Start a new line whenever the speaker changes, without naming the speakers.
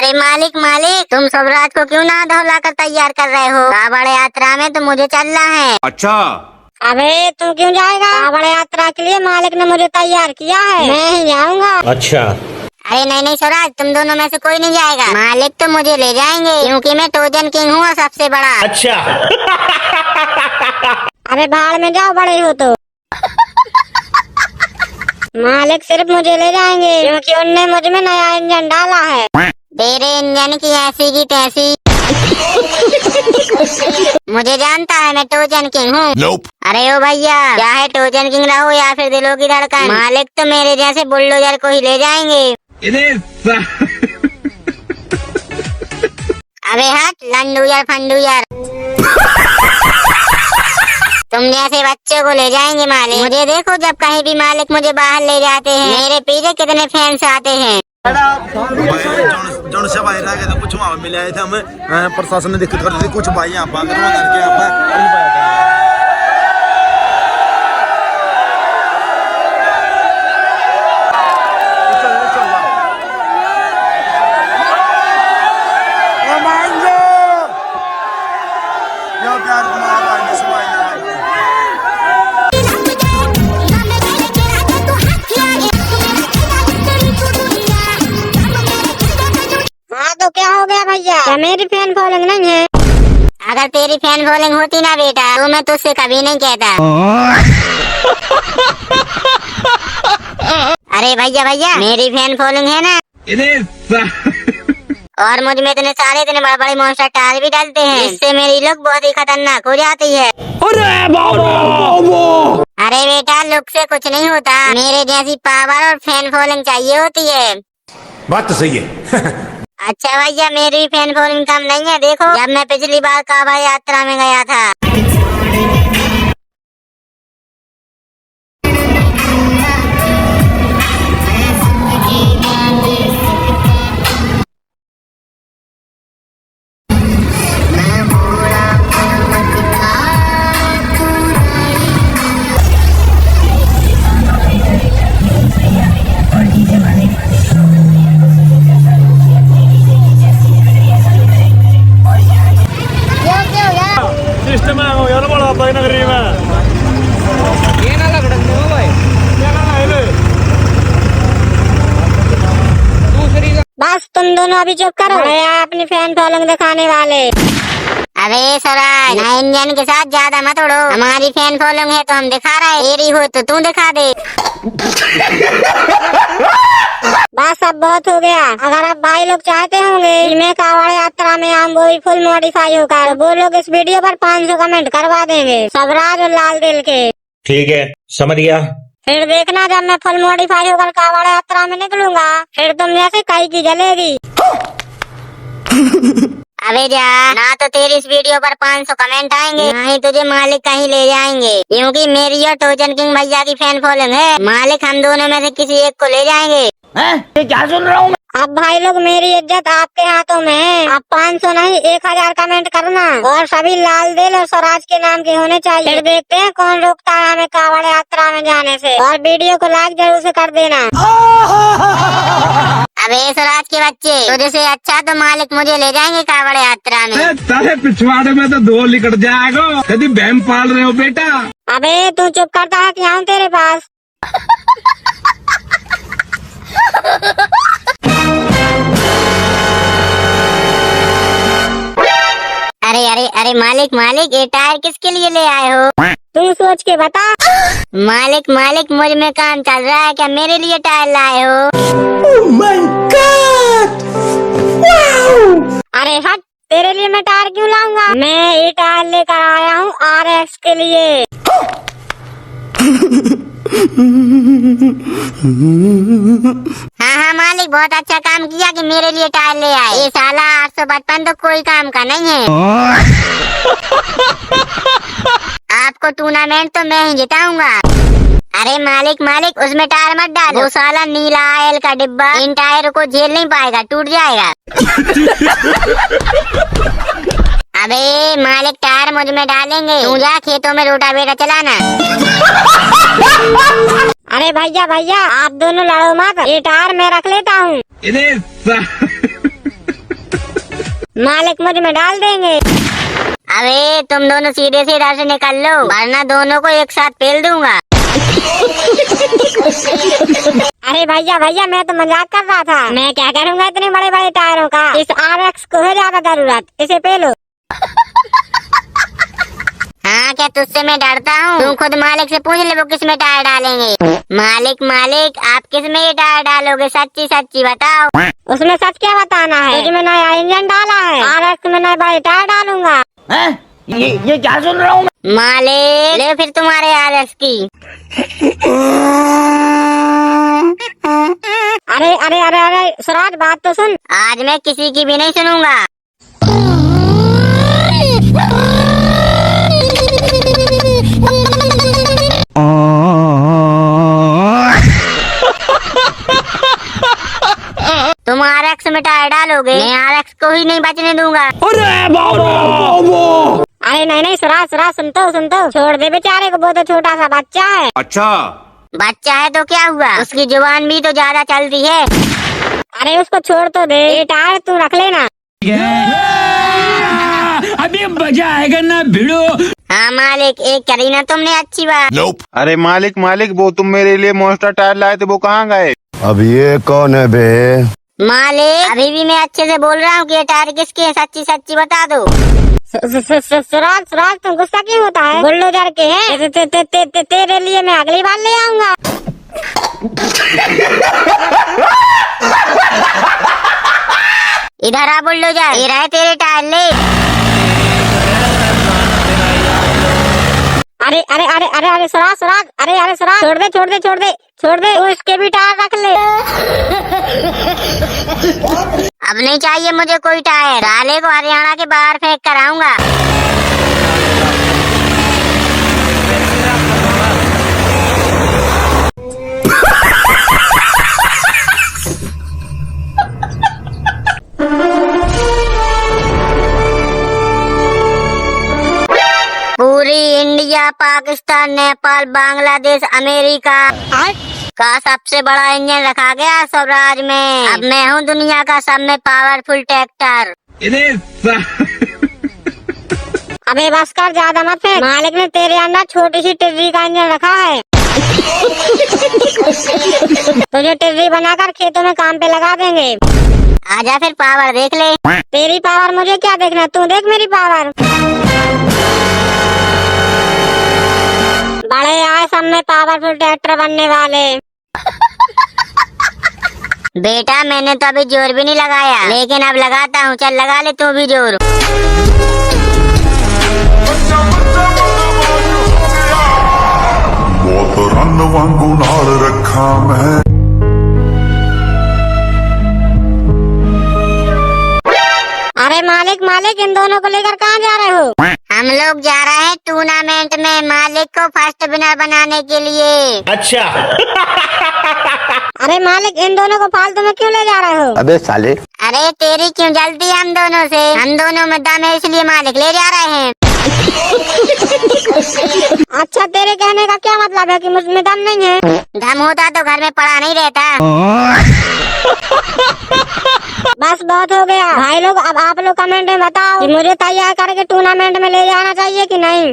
अरे मालिक मालिक, तुम सब रात को क्यों ना धौला कर तैयार कर रहे हो? कावड़ यात्रा में तो मुझे चलना है।
अच्छा।
अबे तू क्यों जाएगा? कावड़ यात्रा के लिए मालिक ने मुझे तैयार किया है, मैं ही जाऊंगा।
अच्छा।
अरे नहीं स्वराज, तुम दोनों में से कोई नहीं जाएगा। मालिक तो मुझे ले जाएंगे क्योंकि मैं टोजन किंग हूँ सबसे बड़ा।
अच्छा।
अबे भाड़ में जाओ, बड़े हो तो। मालिक सिर्फ मुझे ले जाएंगे क्योंकि उनने मुझ में नया इंजन डाला है। तेरे इंजन की ऐसी की तैसी। मुझे जानता है, मैं टोजन किंग हूँ।
Nope.
अरे ओ भैया, चाहे टोजन किंग रहो या फिर दिलों की धड़कन, मालिक तो मेरे जैसे बुलडोजर को ही ले जाएंगे। अबे हट लंडूजर फंडूजर। तुम जैसे बच्चों को ले जाएंगे मालिक। मुझे देखो, जब कहीं भी मालिक मुझे बाहर ले जाते हैं, मेरे पीछे कितने फैंस आते हैं।
जौन से भाई रह गए थे, कुछ वहाँ मिले आए थे हमें, प्रशासन ने दिक्कत कर दी थी, कुछ भाई यहाँ पर करके यहाँ पर
तो क्या हो गया भैया? क्या मेरी फैन फॉलोइंग नहीं है? अगर तेरी फैन फॉलोइंग होती ना बेटा, तो मैं तुझसे कभी नहीं कहता। अरे भैया भैया, मेरी फैन फॉलोइंग है ना, और मुझ में इतने सारे इतने बड़े बड़े मॉन्स्टर टाल भी डालते हैं, इससे मेरी लुक बहुत ही खतरनाक हो जाती है। अरे बेटा, लुक से कुछ नहीं होता, मेरे जैसी पावर और फैन फॉलोइंग चाहिए होती है।
बात तो सही है।
अच्छा भैया, मेरी फैन फॉलोइंग कम नहीं है। देखो, जब मैं पिछली बार कावड़ यात्रा में गया था,
सिस्टम है यार बड़ा भाई नगरी में
ये ना लगड़न दो भाई।
क्या करना है
दूसरी
बस तुम दोनों अभी चुप करो, मैं अपनी फैन फॉलोइंग दिखाने वाले। अबे स्वराज, नए इंजन के साथ ज्यादा मत उड़ो, हमारी फैन फॉलोइंग है तो हम दिखा रहे हैं, तेरी हो तो तू दिखा दे। बस अब बहुत हो गया। अगर आप भाई लोग चाहते होंगे कि मैं कावड़ यात्रा में आऊँ, वो भी फुल मॉडिफाई होकर, वो लोग इस वीडियो पर 500 कमेंट करवा देंगे, सबराज और लाल दिल के।
ठीक है, समझ गया।
फिर देखना, जब मैं फुल मॉडिफाई होकर कावड़ यात्रा में निकलूंगा, फिर तुम जैसे कई की जलेगी। अबे जा, ना तो तेरी इस वीडियो पर 500 कमेंट आएंगे, ना ही तुझे मालिक कहीं ले जाएंगे, क्योंकि मेरी और टोजन किंग भैया की फैन फॉलोइंग है। मालिक हम दोनों में से किसी एक को ले जाएंगे।
ये क्या सुन रहा हूँ मैं?
अब भाई लोग, मेरी इज्जत आपके हाथों में है। अब 500 नहीं 1000 कमेंट करना, और सभी लाल दिल और स्वराज के नाम के होने चाहिए। फिर देखते हैं कौन रोकता है हमें कावड़ यात्रा में जाने से। और वीडियो को लाइक जरूर से कर देना। अबे स्वराज के बच्चे, तुझे से अच्छा तो मालिक मुझे ले जाएंगे कावड़ यात्रा में।
तारे पिछवाड़े में तो दो लिकट जाएगा, यदि बहम पाल रहे हो बेटा।
अबे तू चुप करता है, क्या हूँ तेरे पास। अरे अरे अरे मालिक मालिक, ये टायर किसके लिए ले आए हो? तू सोच के बता। मालिक मालिक, मुझ में काम चल रहा है, क्या मेरे लिए टायर लाए हो?
Oh my God! Wow!
अरे हट, तेरे लिए मैं टायर क्यों लाऊंगा? मैं ये टायर लेकर आया हूँ RX के लिए। हाँ मालिक, बहुत अच्छा काम किया कि मेरे लिए टायर ले आए। ये साला 855 तो कोई काम का नहीं है। आपको टूर्नामेंट तो मैं ही जिताऊंगा। अरे मालिक मालिक, उसमें टायर मत डाल, वो साला नीला आयल का डिब्बा इन टायर को झेल नहीं पाएगा, टूट जाएगा। अबे मालिक, टायर मुझ में डालेंगे, तू जा खेतों में रोटावेटर चलाना। अरे भैया भैया, आप दोनों लड़ो मत, ये टायर मैं रख लेता हूँ। मालिक मुझ में डाल देंगे।
अबे तुम दोनों सीधे से इधर से निकल लो, वरना दोनों को एक साथ पेल दूंगा।
अरे भैया भैया, मैं तो मजाक कर रहा था। मैं क्या करूँगा इतने बड़े बड़े टायरों का। इस RX को है ज्यादा जरूरत, इसे पेलो।
हाँ, क्या तुझसे मैं डरता हूँ? तू खुद मालिक से पूछ ले वो किस में टायर डालेंगे। मालिक मालिक, आप किस में ये टायर डालोगे? सच्ची सच्ची बताओ।
उसमें सच क्या बताना है? इसमें नया इंजन डाला है, RX में नए बड़े टायर डालूंगा।
ये क्या सुन रहा हूँ मैं?
मालिक ले फिर तुम्हारे RX की।
अरे अरे अरे अरे स्वराज, बात तो सुन।
आज मैं किसी की भी नहीं सुनूंगा। तुम RX में टायर डालोगे, मैं RX को ही नहीं बचने दूंगा।
अरे नहीं नहीं स्वराज स्वराज, सुन तो छोड़ दे बेचारे को, वो तो छोटा सा बच्चा है।
अच्छा।
बच्चा है तो क्या हुआ, उसकी जुबान भी तो ज्यादा चलती है।
अरे उसको छोड़ तो दे, ये टायर तू रख लेना।
अभी मजा आएगा ना भिड़ो।
हाँ मालिक, एक करी ना तुमने अच्छी बात।
अरे मालिक मालिक, वो तुम मेरे लिए मॉन्स्टर टायर लाए थे, वो कहाँ गए?
अब ये कौन है बे?
मालिक अभी भी मैं अच्छे से बोल रहा हूँ कि ये टायर किसके हैं, सच्ची सच्ची बता दो।
स्वराज स्वराज, तुम गुस्सा क्यों होता है? बुलडोजर के हैं। तेरे लिए मैं अगली बार ले आऊंगा।
इधर आ बुलडोजर, ये रहे तेरे टायर, ले।
अरे अरे अरे अरे अरे स्वराज स्वराज, अरे अरे स्वराज, छोड़ दे छोड़ दे छोड़ दे छोड़ दे, तू इसके भी टायर रख ले।
अब नहीं चाहिए मुझे कोई टायर, साले को हरियाणा के बाहर फेंक कर आऊंगा। पूरी इंडिया, पाकिस्तान, नेपाल, बांग्लादेश, अमेरिका का सबसे बड़ा इंजन रखा गया स्वराज में। अब मैं हूँ दुनिया का सब में पावरफुल ट्रैक्टर।
अबे बस कर, ज्यादा मत फेंक। मालिक ने तेरे अंदर छोटी सी टिर्री का इंजन रखा है। तुझे टिर्री बनाकर खेतों में काम पे लगा देंगे।
आजा फिर पावर देख ले।
तेरी पावर मुझे क्या देखना, तू देख मेरी पावर। बड़े आए सब में पावरफुल ट्रैक्टर बनने वाले।
बेटा मैंने तो अभी जोर भी नहीं लगाया, लेकिन अब लगाता हूँ। चल लगा ले तू भी जोर।
बहुत रन वांगू नाल रखा मैं।
अरे मालिक मालिक, इन दोनों को लेकर कहाँ जा रहे हो?
हम लोग जा रहे हैं टूर्नामेंट में मालिक को फर्स्ट विनर बनाने के लिए।
अच्छा।
अरे मालिक, इन दोनों को फालतू में क्यों ले जा रहे हो?
अबे साले।
अरे तेरी क्यों जल्दी हम दोनों से? हम दोनों में दम है इसलिए मालिक ले जा रहे हैं।
अच्छा, तेरे कहने का क्या मतलब है कि मुझमें दम नहीं है?
दम होता तो घर में पड़ा नहीं रहता।
बस बहुत हो गया भाई लोग। अब आप लोग कमेंट में बताओ कि मुझे तैयार करके टूर्नामेंट में ले जाना चाहिए कि नहीं।